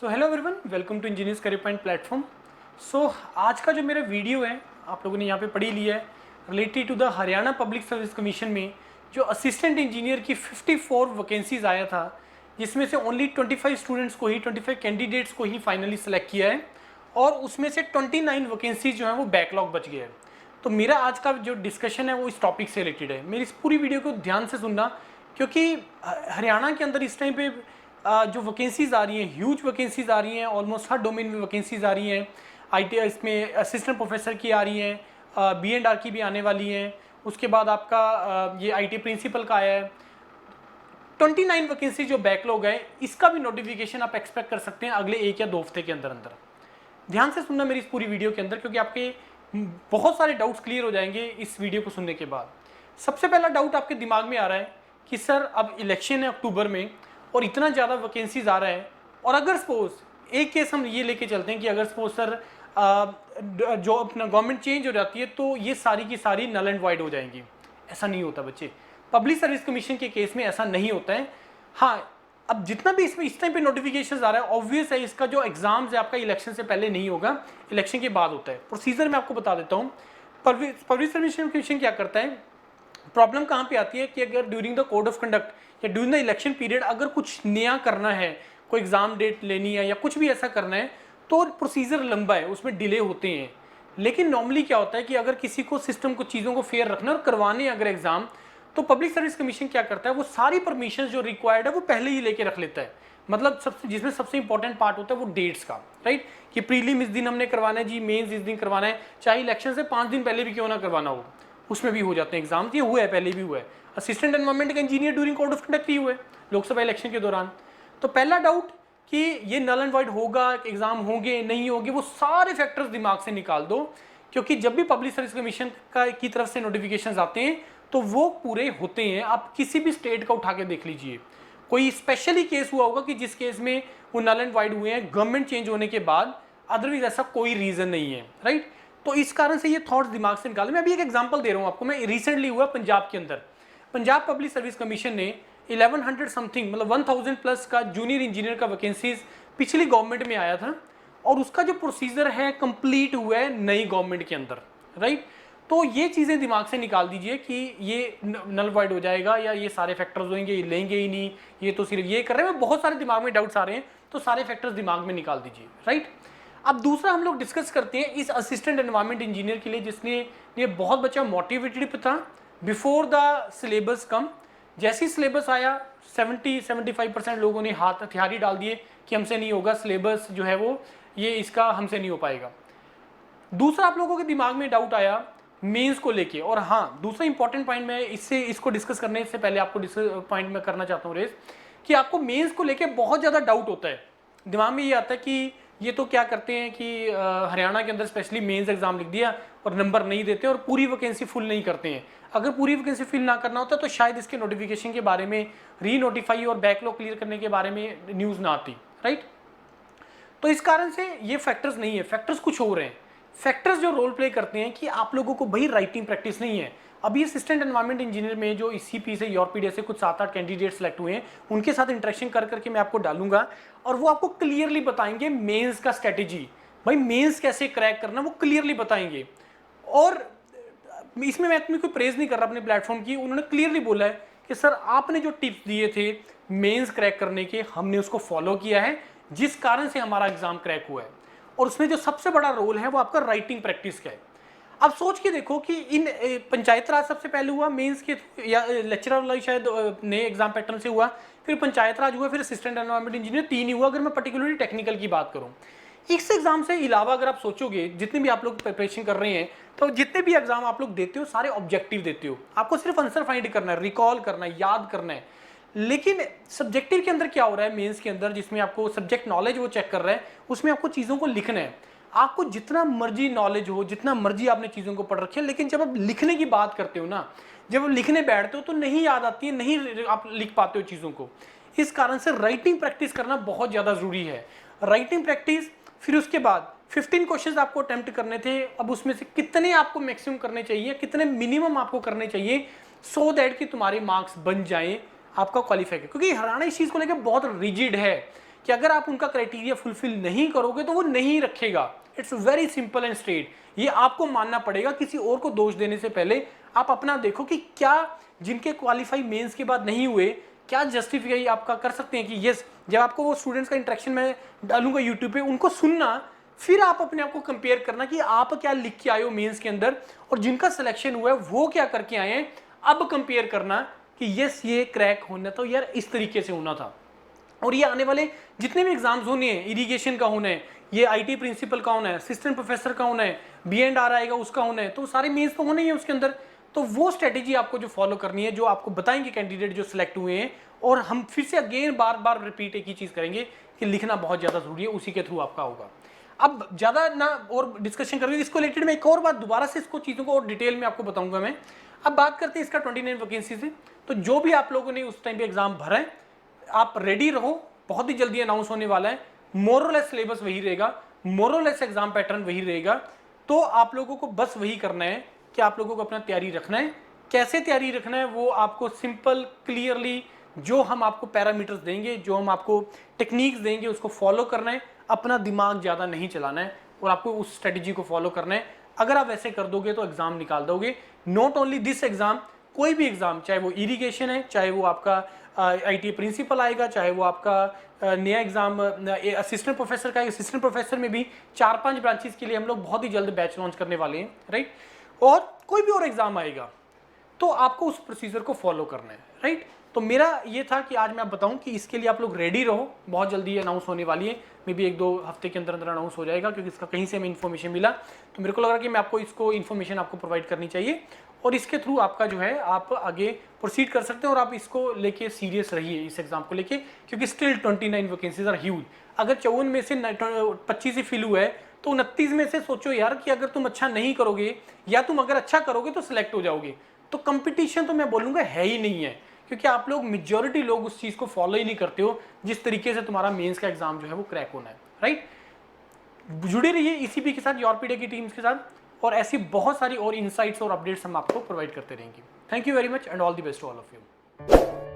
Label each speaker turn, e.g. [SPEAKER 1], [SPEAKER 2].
[SPEAKER 1] So hello everyone, welcome to Engineers Career Point platform. So आज का जो मेरा वीडियो है आप लोगों ने यहाँ पे पढ़ी लिया है related to the Haryana public service commission में जो असिस्टेंट इंजीनियर की 54 वैकेंसीज आया था, जिसमें से ओनली 25 स्टूडेंट्स को ही 25 कैंडिडेट्स को ही फाइनली सेलेक्ट किया है और उसमें से 29 वैकेंसीज जो है वो बैकलॉग बच गया है। तो मेरा आज का जो डिस्कशन है वो इस टॉपिक से रिलेटेड है। मेरी इस पूरी वीडियो को ध्यान से सुनना, क्योंकि हरियाणा के अंदर इस टाइम पे जो वैकेंसीज आ रही हैं, ह्यूज वैकेंसीज आ रही हैं, ऑलमोस्ट हर डोमेन में वैकेंसीज आ रही हैं। IT इसमें असिस्टेंट प्रोफेसर की आ रही हैं, B&R की भी आने वाली हैं, उसके बाद आपका ये IT प्रिंसिपल का आया है। 29 वैकेंसी जो बैकलॉग है, इसका भी नोटिफिकेशन आप एक्सपेक्ट कर सकते हैं अगले 1 या 2 हफ्ते के अंदर अंदर। ध्यान से सुनना मेरी इस पूरी वीडियो के अंदर, क्योंकि आपके बहुत सारे डाउट्स क्लियर हो जाएंगे इस वीडियो को सुनने के बाद। सबसे पहला डाउट आपके दिमाग में आ रहा है कि सर अब इलेक्शन है अक्टूबर में और इतना ज़्यादा वैकेंसीज आ रहा है, और अगर सपोज एक केस हम ये लेके चलते हैं कि अगर सपोज सर जो अपना गवर्नमेंट चेंज हो जाती है तो ये सारी की सारी नल एंड वाइड हो जाएंगी। ऐसा नहीं होता बच्चे, पब्लिक सर्विस कमीशन के केस में ऐसा नहीं होता है। हाँ, अब जितना भी इसमें इस टाइम पे नोटिफिकेशन आ रहा है, ऑब्वियस है इसका जो एग्जाम्स है आपका इलेक्शन से पहले नहीं होगा, इलेक्शन के बाद होता है। प्रोसीजर मैं आपको बता देता हूँ। पब्लिक सर्विस कमीशन क्या करता है, प्रॉब्लम कहाँ पे आती है कि अगर during the code of conduct या ड्यूरिंग द इलेक्शन पीरियड अगर कुछ नया करना है, कोई एग्जाम डेट लेनी है या कुछ भी ऐसा करना है, तो प्रोसीजर लंबा है, उसमें डिले होते हैं। लेकिन नॉर्मली क्या होता है कि अगर किसी को सिस्टम को चीज़ों को फेयर रखना और करवाने अगर एग्जाम, तो पब्लिक सर्विस कमीशन क्या करता है, वो सारी परमिशन जो रिक्वायर्ड है वो पहले ही लेके रख लेता है। मतलब सबसे जिसमें सबसे इंपॉर्टेंट पार्ट होता है वो डेट्स का, राइट, कि प्रीलिम इस दिन हमने करवाना है जी, मेंस इस दिन करवाना है, चाहे इलेक्शन से 5 दिन पहले भी क्यों ना करवाना हो, उसमें भी हो जाते हैं एग्जाम। ये हुआ है, पहले भी हुआ है। असिस्टेंट एनवायरमेंट का engineer during code of conduct ही हुआ है लोकसभा इलेक्शन के दौरान। तो पहला डाउट कि ये नल एंड वाइड होगा, एग्जाम होंगे नहीं होंगे, वो सारे फैक्टर्स दिमाग से निकाल दो, क्योंकि जब भी पब्लिक सर्विस कमीशन की तरफ से नोटिफिकेशन आते हैं तो वो पूरे होते हैं। आप किसी भी स्टेट का उठा के देख लीजिए, कोई स्पेशली केस हुआ होगा कि जिस केस में वो नल एंड वाइड हुए हैं गवर्नमेंट चेंज होने के बाद, अदरवाइज ऐसा कोई रीजन नहीं है, राइट। तो इस कारण से ये थॉट्स दिमाग से निकाले। मैं अभी एक एग्जांपल दे रहा हूँ आपको, मैं रिसेंटली हुआ पंजाब के अंदर। पंजाब पब्लिक सर्विस कमीशन ने 1100 समथिंग, मतलब 1000 प्लस का जूनियर इंजीनियर का वैकेंसीज पिछली गवर्नमेंट में आया था, और उसका जो प्रोसीजर है कंप्लीट हुआ है नई गवर्नमेंट के अंदर, राइट। तो ये चीज़ें दिमाग से निकाल दीजिए कि ये नल वाइड हो जाएगा या ये सारे फैक्टर्स होंगे, ये लेंगे ही नहीं, ये तो सिर्फ ये कर रहे हैं। बहुत सारे दिमाग में डाउट्स आ रहे हैं, तो सारे फैक्टर्स दिमाग में निकाल दीजिए, राइट। अब दूसरा हम लोग डिस्कस करते हैं इस असिस्टेंट एनवायरमेंट इंजीनियर के लिए, जिसने ये बहुत बच्चा मोटिवेटेड था बिफोर द सिलेबस कम। जैसे ही सिलेबस आया 70-75% लोगों ने हाथ हथियार ही डाल दिए कि हमसे नहीं होगा, सिलेबस जो है वो ये इसका हमसे नहीं हो पाएगा। दूसरा आप लोगों के दिमाग में डाउट आया मेंस को लेके, और हाँ, दूसरा इंपॉर्टेंट पॉइंट मैं इसको डिस्कस करने से पहले आपको पॉइंट में करना चाहता हूँ रेस, कि आपको मेंस को लेके बहुत ज़्यादा डाउट होता है। दिमाग में ये आता है कि ये तो क्या करते हैं कि हरियाणा के अंदर स्पेशली मेंस एग्जाम लिख दिया और नंबर नहीं देते और पूरी वैकेंसी फुल नहीं करते हैं। अगर पूरी वैकेंसी फिल ना करना होता तो शायद इसके नोटिफिकेशन के बारे में, री नोटिफाई और बैकलॉग क्लियर करने के बारे में न्यूज़ ना आती, राइट। तो इस कारण से ये फैक्टर्स नहीं है, फैक्टर्स कुछ हो रहे हैं। फैक्टर्स जो रोल प्ले करते हैं कि आप लोगों को भाई राइटिंग प्रैक्टिस नहीं है। अभी असिस्टेंट एनवायरमेंट इंजीनियर में जो CP से यूरोपीडिया से कुछ 7-8 कैंडिडेट सेलेक्ट हुए हैं, उनके साथ इंटरेक्शन कर करके मैं आपको डालूंगा और वो आपको क्लियरली बताएंगे मेंस का स्ट्रेटेजी, भाई मेंस कैसे क्रैक करना वो क्लियरली बताएंगे। और इसमें मैं अपनी कोई प्रेज नहीं कर रहा अपने प्लेटफॉर्म की, उन्होंने क्लियरली बोला है कि सर आपने जो टिप्स दिए थे मेंस क्रैक करने के, हमने उसको फॉलो किया है, जिस कारण से हमारा एग्जाम क्रैक हुआ है। और उसमें जो सबसे बड़ा रोल है वो आपका राइटिंग प्रैक्टिस का है। अब सोच के देखो कि इन पंचायत राज सबसे पहले हुआ मेंस के, या लेक्चरर वाला शायद नए एग्जाम पैटर्न से हुआ, फिर पंचायत राज हुआ, फिर असिस्टेंट एनवायरमेंट इंजीनियर, 3 ही हुआ। अगर मैं पर्टिकुलरली टेक्निकल की बात करूं, इस एग्जाम से अलावा अगर आप सोचोगे, जितने भी आप लोग प्रिपरेशन कर रहे हैं, तो जितने भी एग्जाम आप लोग देते हो सारे ऑब्जेक्टिव देते हो, आपको सिर्फ आंसर फाइंड करना है, रिकॉल करना है, याद करना है। लेकिन सब्जेक्टिव के अंदर क्या हो रहा है, मेंस के अंदर जिसमें आपको सब्जेक्ट नॉलेज वो चेक कर रहा है, उसमें आपको चीज़ों को लिखना है। आपको जितना मर्जी नॉलेज हो, जितना मर्जी आपने चीज़ों को पढ़ रखी है, लेकिन जब आप लिखने की बात करते हो ना, जब आप लिखने बैठते हो तो नहीं याद आती है, नहीं आप लिख पाते हो चीज़ों को। इस कारण से राइटिंग प्रैक्टिस करना बहुत ज़्यादा ज़रूरी है। राइटिंग प्रैक्टिस, फिर उसके बाद 15 क्वेश्चन आपको अटेम्प्ट करने थे। अब उसमें से कितने आपको मैक्सिमम करने चाहिए, कितने मिनिमम आपको करने चाहिए, सो दैट कि तुम्हारे मार्क्स बन जाएं, आपका क्वालिफाई है। क्योंकि हरियाणा इस चीज़ को लेकर बहुत रिजिड है कि अगर आप उनका क्राइटेरिया फुलफिल नहीं करोगे तो वो नहीं रखेगा। It's very simple and straight. ये आपको मानना पड़ेगा, किसी और को दोष देने से पहले आप अपना देखो कि क्या जिनके क्वालिफाई मेंस के बाद नहीं हुए, क्या जस्टिफाई आपका कर सकते हैं कि यस, जब आपको वो स्टूडेंट्स का इंटरेक्शन में डालूंगा यूट्यूब पे, उनको सुनना, फिर आप अपने आप को कंपेयर करना कि आप क्या लिख के आए हो मेंस के अंदर और जिनका सिलेक्शन हुआ है वो क्या करके आए हैं। अब कंपेयर करना कि यस ये क्रैक होना था यार, इस तरीके से होना था। और ये आने वाले जितने भी एग्जाम्स होने हैं, इरिगेशन का होना है, ये आईटी प्रिंसिपल का होना है, असिस्टेंट प्रोफेसर का होना है, B.Ed आएगा उसका होना है, तो सारे मेंस तो होने ही है उसके अंदर। तो वो स्ट्रेटेजी आपको जो फॉलो करनी है, जो आपको बताएंगे कैंडिडेट जो सिलेक्ट हुए हैं, और हम फिर से अगेन बार बार रिपीट एक ही चीज करेंगे कि लिखना बहुत ज्यादा जरूरी है, उसी के थ्रू आपका होगा। अब ज्यादा ना और डिस्कशन करेंगे इसको रिलेटेड, मैं एक और बात दोबारा से इसको चीजों को और डिटेल में आपको बताऊंगा मैं। अब बात करते हैं इसका 29 वैकेंसी से। तो जो भी आप लोगों ने उस टाइम पे एग्जाम भरा है, आप रेडी रहो, बहुत ही जल्दी अनाउंस होने वाला है। मोरलेस सिलेबस वही रहेगा, मोरलेस एग्जाम पैटर्न वही रहेगा। तो आप लोगों को बस वही करना है कि आप लोगों को अपना तैयारी रखना है। कैसे तैयारी रखना है वो आपको सिंपल क्लियरली, जो हम आपको पैरामीटर्स देंगे, जो हम आपको टेक्निक्स देंगे, उसको फॉलो करना है। अपना दिमाग ज़्यादा नहीं चलाना है और आपको उस स्ट्रेटेजी को फॉलो करना है। अगर आप ऐसे कर दोगे तो एग्जाम निकाल दोगे। नॉट ओनली दिस एग्जाम, कोई भी एग्जाम, चाहे वो इरिगेशन है, चाहे वो आपका आईटी प्रिंसिपल आएगा, चाहे वो आपका नया एग्जाम असिस्टेंट प्रोफेसर का। असिस्टेंट प्रोफेसर में भी 4-5 ब्रांचेस के लिए हम लोग बहुत ही जल्द बैच लॉन्च करने वाले हैं, राइट। और कोई भी और एग्जाम आएगा तो आपको उस प्रोसीजर को फॉलो करना है, राइट। तो मेरा ये था कि आज मैं आप बताऊं कि इसके लिए आप लोग रेडी रहो, बहुत जल्दी अनाउंस होने वाली है। मे बी 1-2 हफ्ते के अंदर अंदर अनाउंस हो जाएगा, क्योंकि इसका कहीं से हमें इन्फॉर्मेशन मिला, तो मेरे को लग रहा कि मैं आपको इसको इन्फॉर्मेशन आपको प्रोवाइड करनी चाहिए, और इसके थ्रू आपका जो है आप आगे प्रोसीड कर सकते हैं। और आप इसको लेके सीरियस रहिए इस एग्जाम को लेके, क्योंकि स्टिल 29 वैकेंसीज आर ह्यूज। अगर 54 में से 25 ही फिल हुआ है तो 29 में से सोचो यार कि अगर तुम अच्छा नहीं करोगे या तुम अगर अच्छा करोगे तो सिलेक्ट हो जाओगे। तो कंपटीशन तो मैं बोलूँगा है ही नहीं है, क्योंकि आप लोग मेजॉरिटी लोग उस चीज़ को फॉलो ही नहीं करते हो जिस तरीके से तुम्हारा मेंस का एग्जाम जो है वो क्रैक होना है, राइट। जुड़े रहिए ECP के साथ, योरपीडिया की टीम्स के साथ, और ऐसी बहुत सारी और इनसाइट्स और अपडेट्स हम आपको प्रोवाइड करते रहेंगे। Thank you very much and all the best to all of you.